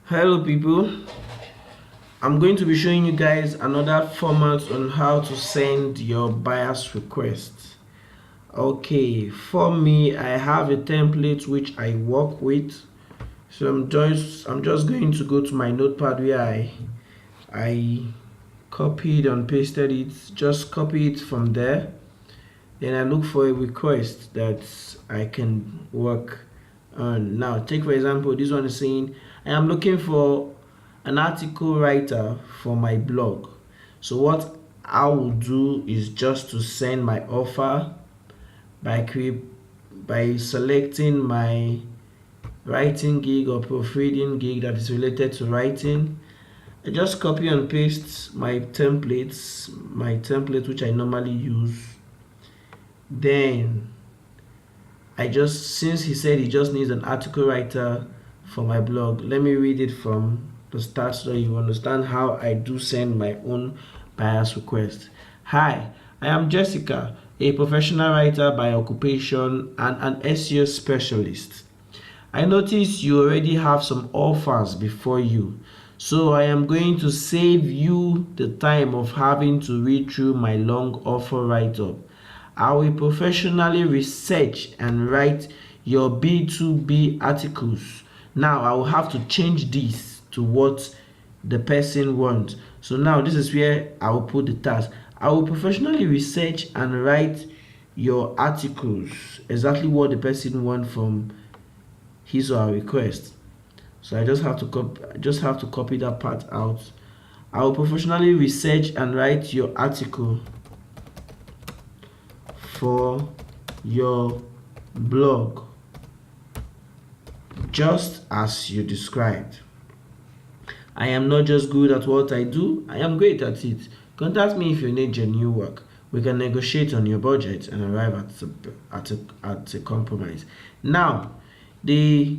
Hello people, I'm going to be showing you guys another format on how to send your buyer's request. Okay, for me I have a template which I work with, so I'm just going to go to my notepad where I copied and pasted it. Just copy it from there, then I look for a request that I can work on. Now take for example, this one is saying I am looking for an article writer for my blog. So what I will do is just to send my offer by selecting my writing gig or proofreading gig that is related to writing. I just copy and paste my template which I normally use. Then since he said he just needs an article writer for my blog, let me read it from the start so you understand how I do send my own buyer's request. Hi, I am Jessica, a professional writer by occupation and an SEO specialist. I notice you already have some offers before you, so I am going to save you the time of having to read through my long offer write-up. I will professionally research and write your B2B articles. Now I will have to change this to what the person wants. So now this is where I will put the task. I will professionally research and write your articles, exactly what the person wants from his or her request. So I just have to copy that part out. I will professionally research and write your article for your blog just as you described. I am not just good at what I do, I am great at it. Contact me if you need genuine work. We can negotiate on your budget and arrive at a compromise. Now, the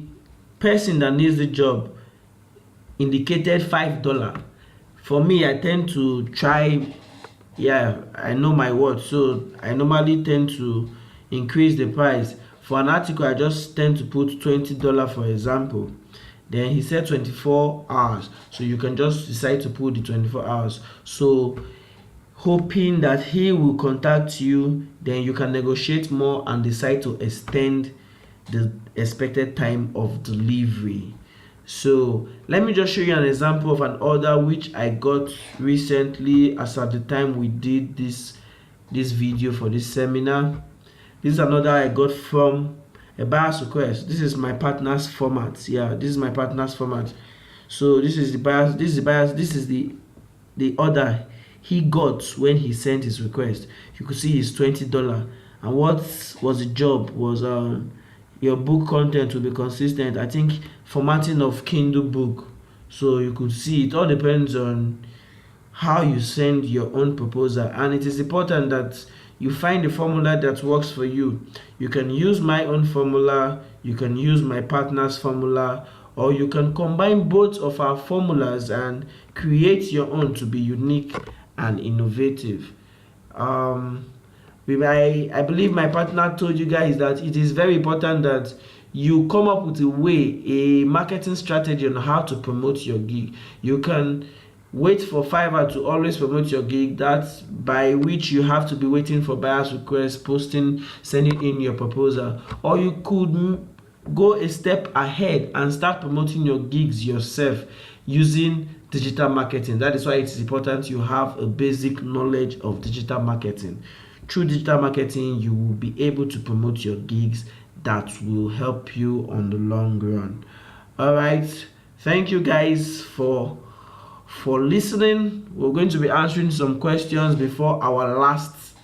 person that needs the job indicated $5. For me, I tend to try, I know my worth, so I normally tend to increase the price. For an article, I just tend to put $20, for example. Then he said 24 hours, so you can just decide to put the 24 hours. So hoping that he will contact you, then you can negotiate more and decide to extend the expected time of delivery. So let me just show you an example of an order which I got recently as at the time we did this video for this seminar. This is another I got from a buyer's request. This is my partner's format. This is my partner's format. So this is the order he got when he sent his request. You could see his $20. And what was the job was your book content will be consistent. I think formatting of Kindle book. So you could see it all depends on how you send your own proposal, and it is important that you find a formula that works for you. You can use my own formula, you can use my partner's formula, or you can combine both of our formulas and create your own to be unique and innovative. I believe my partner told you guys that it is very important that you come up with a marketing strategy on how to promote your gig. You can wait for Fiverr to always promote your gig, that's by which you have to be waiting for buyer's requests, posting, sending in your proposal. Or you could go a step ahead and start promoting your gigs yourself using digital marketing. That is why it is important you have a basic knowledge of digital marketing. Through digital marketing, you will be able to promote your gigs that will help you on the long run. All right, thank you guys for listening. We're going to be answering some questions before our last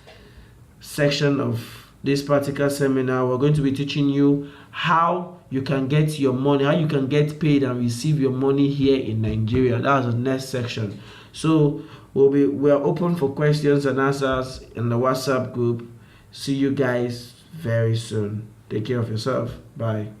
section of this particular seminar. We're going to be teaching you how you can get your money, how you can get paid and receive your money here in Nigeria. That's the next section. So we're open for questions and answers in the WhatsApp group. See you guys very soon. Take care of yourself. Bye.